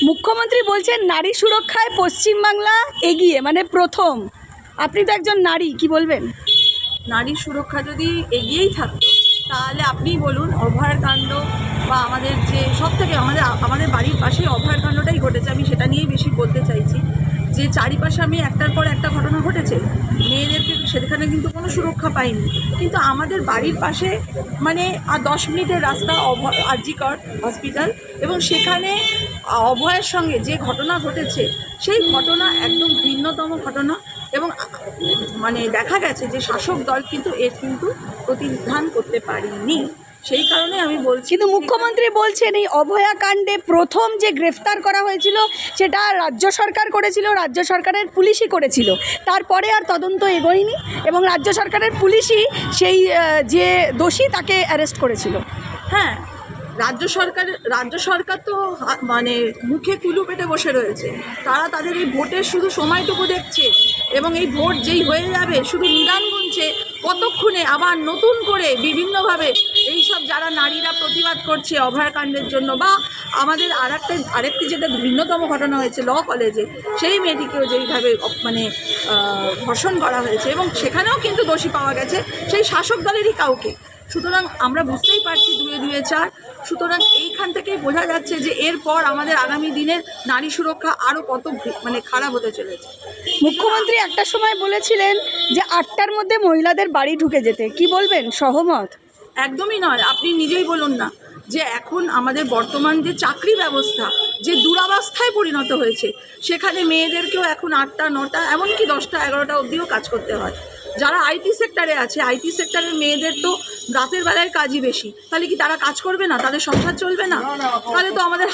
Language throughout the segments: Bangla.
মুখ্যমন্ত্রী বলছেন নারী সুরক্ষায় পশ্চিমবাংলা এগিয়ে, মানে প্রথম। আপনি তো একজন নারী, কি বলবেন? নারী সুরক্ষা যদি এগিয়েই থাকতো তাহলে আপনিই বলুন, অভয়ার কাণ্ড বা আমাদের যে সব থেকে আমাদের বাড়ির পাশে অভয়ার কাণ্ডটাই ঘটেছে, আমি সেটা নিয়েই বেশি বলতে চাইছি। যে চারিপাশে আমি একটার পর একটা ঘটনা ঘটেছে, মেয়েদেরকে সেখানে কিন্তু কোনো সুরক্ষা পাইনি, কিন্তু আমাদের বাড়ির পাশে মানে আর 10 মিনিটের রাস্তা আরজিকর হসপিটাল, এবং সেখানে অভয়ের সঙ্গে যে ঘটনা ঘটেছে সেই ঘটনা একদম ভিন্নতম ঘটনা। এবং মানে দেখা গেছে যে শাসক দল কিন্তু এর কিন্তু প্রতিবিধান করতে পারেনি, সেই কারণে আমি বলছি। কিন্তু মুখ্যমন্ত্রী বলছেন এই অভয়া কাণ্ডে প্রথম যে গ্রেফতার করা হয়েছিল সেটা রাজ্য সরকার করেছিল, রাজ্য সরকারের পুলিশই করেছিল, তারপরে আর তদন্ত এগোয়নি এবং রাজ্য সরকারের পুলিশই সেই যে দোষী তাকে অ্যারেস্ট করেছিল। হ্যাঁ, রাজ্য সরকার তো মানে মুখে কুলু পেটে বসে রয়েছে। তারা তাদের এই ভোটের শুধু সময়টুকু দেখছে, এবং এই ভোট যেই হয়ে যাবে শুধু নিদান গুনছে কতক্ষণে আবার নতুন করে বিভিন্নভাবে এইসব যারা নারীরা প্রতিবাদ করছে অভয়াকাণ্ডের জন্য, বা আমাদের আরেকটি যেটা ভিন্নতম ঘটনা হয়েছে ল কলেজে, সেই মেয়েটিকেও যেইভাবে মানে ধর্ষণ করা হয়েছে এবং সেখানেও কিন্তু দোষী পাওয়া গেছে সেই শাসক দলেরই কাউকে। সুতরাং আমরা বুঝতেই পারছি 2-2 4। সুতরাং এইখান থেকেই বোঝা যাচ্ছে যে এরপর আমাদের আগামী দিনের নারী সুরক্ষা আরও কত মানে খারাপ হতে চলেছে। মুখ্যমন্ত্রী একটা সময় বলেছিলেন যে 8টার মধ্যে মহিলাদের বাড়ি ঢুকে যেতে, কি বলবেন, সহমত? একদমই নয়। আপনি নিজেই বলুন না যে এখন আমাদের বর্তমান যে চাকরি ব্যবস্থা যে দুরাবস্থায় পরিণত হয়েছে, সেখানে মেয়েদেরকেও এখন 8টা 9টা এমনকি 10টা 11টা অবধিও কাজ করতে হয়। যারা আইটি সেক্টরে আছে, আইটি সেক্টরের মেয়েদের তো রাতের বেলায় কাজই বেশি, তাহলে কি তারা কাজ করবে না? তাদের সংসার চলবে না? তাহলে তো আমাদের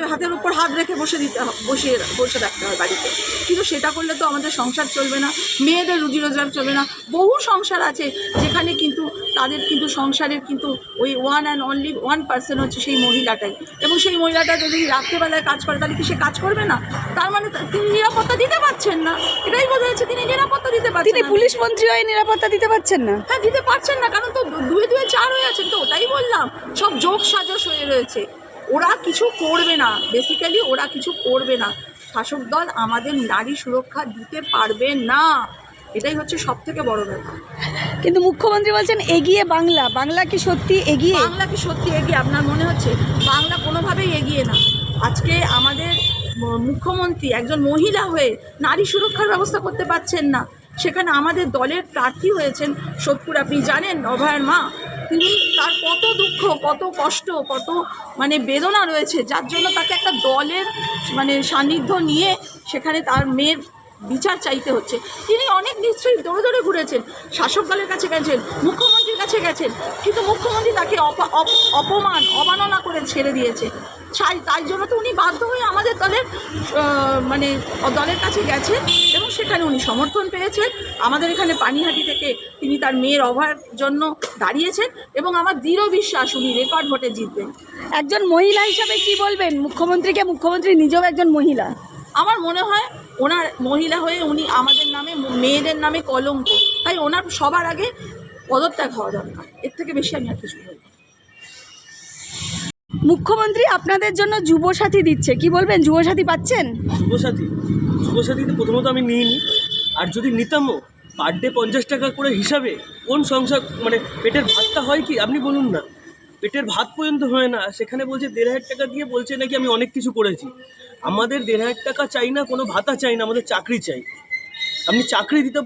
হাতের উপর হাত রেখে বসে রাখতে হয় বাড়িতে, কিন্তু সেটা করলে তো আমাদের সংসার চলবে না, মেয়েদের রুজি রোজগার চলবে না। বহু সংসার আছে যেখানে কিন্তু তাদের কিন্তু সংসারের কিন্তু ওই ওয়ান অ্যান্ড অনলি 1% হচ্ছে সেই মহিলাটাই, এবং সেই মহিলাটা যদি রাত্রেবেলায় কাজ করে তাহলে কি সে কাজ করবে না? তার মানে তিনি নিরাপত্তা দিতে পারছেন না, এটাই বোঝা যাচ্ছে তিনি নিরাপত্তা দিতে পারছেন। তিনি পুলিশ মন্ত্রী হয়ে নিরাপত্তা দিতে পারছেন না? হ্যাঁ, দিতে পারছেন না, কারণ তো 2-2 4 হয়ে আছেন। তো ওটাই বললাম, সব যোগ সাজস হয়ে রয়েছে। ওরা কিছু করবে না, বেসিক্যালি ওরা কিছু করবে না। শাসক দল আমাদের নারী সুরক্ষা দিতে পারবে না, এটাই হচ্ছে সব থেকে বড় ব্যাপার। কিন্তু মুখ্যমন্ত্রী বলছেন এগিয়ে বাংলা। বাংলা কি সত্যি এগিয়ে? বাংলা কি সত্যি এগিয়ে? আপনার মনে হচ্ছে বাংলা কোনোভাবেই এগিয়ে না। আজকে আমাদের মুখ্যমন্ত্রী একজন মহিলা হয়ে নারী সুরক্ষার ব্যবস্থা করতে পারছেন না। সেখানে আমাদের দলের প্রার্থী হয়েছেন সোদপুর, আপনি জানেন, অভয়ার মা। তিনি তার কত দুঃখ, কত কষ্ট, কত মানে বেদনা রয়েছে, যার জন্য তাকে একটা দলের মানে সান্নিধ্য নিয়ে সেখানে তার মেয়ের বিচার চাইতে হচ্ছে। তিনি অনেক নিশ্চয়ই দৌড়ে ঘুরেছেন, শাসক দলের কাছে গেছেন, মুখ্যমন্ত্রীর কাছে গেছেন, কিন্তু মুখ্যমন্ত্রী তাকে অবমাননা করে ছেড়ে দিয়েছে। তাই জন্য তো উনি বাধ্য হয়ে আমাদের দলের কাছে গেছেন, এবং সেখানে উনি সমর্থন পেয়েছেন। আমাদের এখানে পানিহাটি থেকে তিনি তার মেয়ের অভয়ার জন্য দাঁড়িয়েছেন, এবং আমার দৃঢ় বিশ্বাস উনি রেকর্ড ভোটে জিতবেন। একজন মহিলা হিসাবে কি বলবেন মুখ্যমন্ত্রীকে? মুখ্যমন্ত্রী নিজেও একজন মহিলা। আমার মনে হয় ওনার মহিলা হয়ে উনি আমাদের নামে, মেয়েদের নামে কলঙ্ক, তাই ওনার সবার আগে পদত্যাগ হওয়া দরকার। এর থেকে বেশি আমি আর কিছু বলবো। মুখ্যমন্ত্রী আপনাদের জন্য যুবসাথী দিচ্ছে, কি বলবেন? যুবসাথী পাচ্ছেন? যুবসাথীতে প্রথমত আমি নিইনি, আর যদি নিতামও পার ডে 50 টাকা করে হিসাবে কোন সংসার মানে পেটের ভাতটা হয় কি আপনি বলুন না? পেটের ভাত পর্যন্ত হয় না, সেখানে বলছে 1,500 টাকা দিয়ে বলছে নাকি আমি অনেক কিছু করেছি। আমাদের 1,500 টাকা চাই না, কোনো ভাতা চাই না, আমাদের চাকরি চাই। আপনি চাকরি দিতে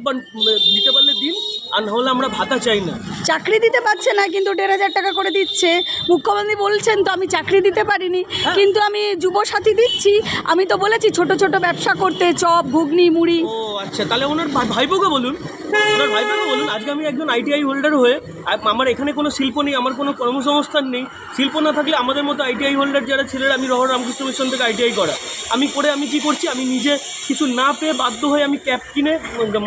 পারলে দিন, আর নাহলে আমরা ভাতা চাই না। চাকরি দিতে পারছে না, কিন্তু 1,500 টাকা করে দিচ্ছে। মুখ্যমন্ত্রী বলছেন তো আমি চাকরি দিতে পারিনি, কিন্তু আমি যুবসাথী দিচ্ছি। আমি তো বলেছি ছোট ছোট ব্যবসা করতে, চপ, ঘুগনি, মুড়ি। ও আচ্ছা, তাহলে ওনার ভাইপোকে বলুন, আজকে আমি একজন ITI হোল্ডার হয়ে আমার এখানে কোনো শিল্প নেই, আমার কোনো কর্মসংস্থান নেই। শিল্প না থাকলে আমাদের মতো ITI হোল্ডার যারা ছেলেরা, আমি রহর রামকৃষ্ণ মিশন থেকে ITI করা, আমি কি করছি, আমি নিজে কিছু না পেয়ে বাধ্য হয়ে আমি ক্যাব কিনে,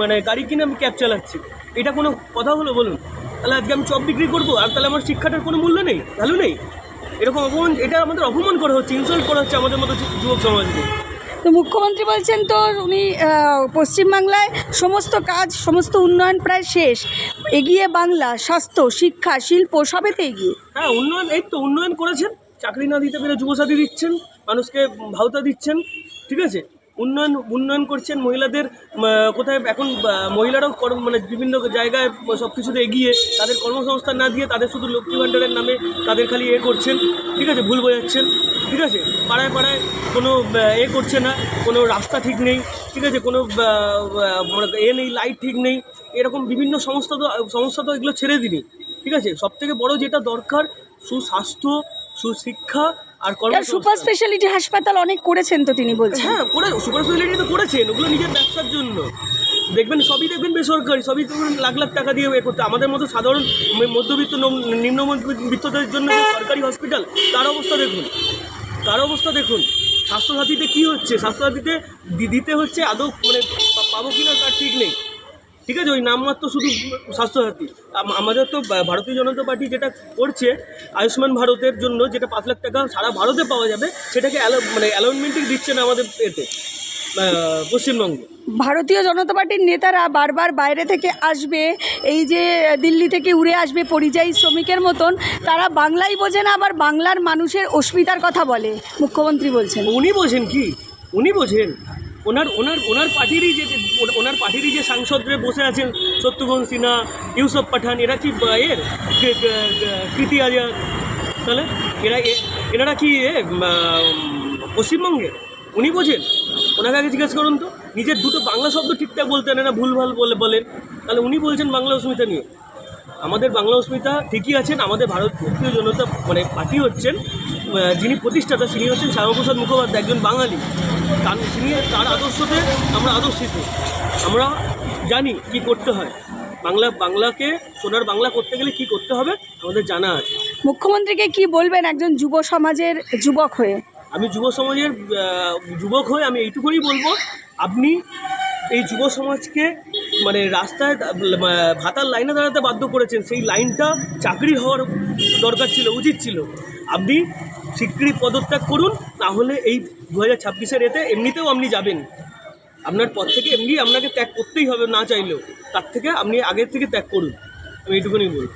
মানে গাড়ি কিনে আমি ক্যাব চালাচ্ছি। এটা কোনো কথা হলো বলুন? তাহলে আজকে আমি চপ বিক্রি করবো, আর তাহলে আমার শিক্ষাটার কোনো মূল্য নেই, ভ্যালু নেই? এরকম অপমান, এটা আমাদের অপমান করা হচ্ছে, ইনসাল্ট করা হচ্ছে আমাদের মতো যুবক সমাজকে। তো মুখ্যমন্ত্রী বলছেন তো উনি পশ্চিমবাংলায় সমস্ত কাজ, সমস্ত উন্নয়ন প্রায় শেষ, এগিয়ে বাংলা, স্বাস্থ্য, শিক্ষা, শিল্প সবেতে এগিয়ে। হ্যাঁ, উন্নয়ন, এই তো উন্নয়ন করেছেন, চাকরি না দিতে পেরে যুবসাথী দিচ্ছেন, মানুষকে ভাওতা দিচ্ছেন, ঠিক আছে, উন্নয়ন করছেন মহিলাদের। কোথায় এখন মহিলারাও মানে বিভিন্ন জায়গায় সব কিছুতে এগিয়ে, তাদের কর্মসংস্থান না দিয়ে তাদের শুধু লক্ষ্মী ভাণ্ডারের নামে তাদের খালি করছেন, ঠিক আছে, ভুল বোঝাচ্ছেন, ঠিক আছে, পাড়ায় পাড়ায় কোনো করছে না, কোনো রাস্তা ঠিক নেই, ঠিক আছে, কোনো নেই, লাইট ঠিক নেই, এরকম বিভিন্ন সমস্যা তো এগুলো ছেড়ে দিনই, ঠিক আছে। সবথেকে বড় যেটা দরকার সুস্বাস্থ্য, সুশিক্ষা আর সুপার স্পেশালিটি হাসপাতাল অনেক করেছেন তো তিনি বলছেন। হ্যাঁ, সুপার স্পেশালিটি তো করেছেন, ওগুলো নিজের ব্যবসার জন্য। সবই দেখবেন বেসরকারি, সবই তো লাখ লাখ টাকা দিয়ে করতে। আমাদের মতো সাধারণ মধ্যবিত্ত নিম্ন মধ্যবিত্তদের জন্য যে সরকারি হসপিটাল, তার অবস্থা দেখুন। স্বাস্থ্যসাথীতে কী হচ্ছে, স্বাস্থ্যসাথীতে দিতে হচ্ছে আদৌ মানে পাবো কিনা তার ঠিক নেই, ঠিক আছে, ওই নামমাত্র শুধু স্বাস্থ্যসাথী। আমাদের তো ভারতীয় জনতা পার্টি যেটা করছে আয়ুষ্মান ভারতের জন্য, যেটা 5 লাখ টাকা সারা ভারতে পাওয়া যাবে, সেটাকে অ্যালাউনমেন্টই দিচ্ছে না আমাদের এতে পশ্চিমবঙ্গে। ভারতীয় জনতা পার্টির নেতারা বারবার বাইরে থেকে আসবে, এই যে দিল্লি থেকে উড়ে আসবে পরিযায়ী শ্রমিকের মতন, তারা বাংলাই বোঝে না, আবার বাংলার মানুষের অস্মিতার কথা বলে, মুখ্যমন্ত্রী বলছেন। উনি বোঝেন কি? উনি বোঝেন ওনার পার্টিরই যে সাংসদরা বসে আছেন, শত্রুঘ্ন সিনহা, ইউসুফ পাঠান, এরা কি কৃতি আজাদ, তাহলে এনারা কি পশ্চিমবঙ্গে? উনি বোঝেন? ওনাকে আগে জিজ্ঞেস করুন তো। নিজের দুটো বাংলা শব্দ ঠিকঠাক বলতেন না, ভুলভাল বলেন, তাহলে উনি বলছেন বাংলা অস্মিতা নিয়ে। আমাদের বাংলা অস্মিতা ঠিকই আছেন। আমাদের ভারতীয় জনতা পার্টি হচ্ছেন, যিনি প্রতিষ্ঠাতা তিনি হচ্ছেন শ্যামাপ্রসাদ মুখোপাধ্যায়, একজন বাঙালি। তার আদর্শতে আমরা আদর্শিত, আমরা জানি কি করতে হয়। বাংলাকে সোনার বাংলা করতে গেলে কি করতে হবে আমাদের জানা আছে। মুখ্যমন্ত্রীকে কি বলবেন একজন যুব সমাজের যুবক হয়ে? আমি যুব সমাজের যুবক হয়ে আমি এইটুকুই বলবো, আপনি এই যুব সমাজকে রাস্তায় ভাতার লাইনে দাঁড়াতে বাধ্য করেছেন। সেই লাইনটা চাকরি হওয়ার দরকার ছিল, উচিত ছিল। আপনি শিগগিরই পদত্যাগ করুন, তাহলে এই 2026-এর এতে এমনিতেও আপনি যাবেন। আপনার পদ থেকে এমনি আপনাকে ত্যাগ করতেই হবে, না চাইলেও। তার থেকে আপনি আগের থেকে ত্যাগ করুন, আমি এইটুকুনি বলব।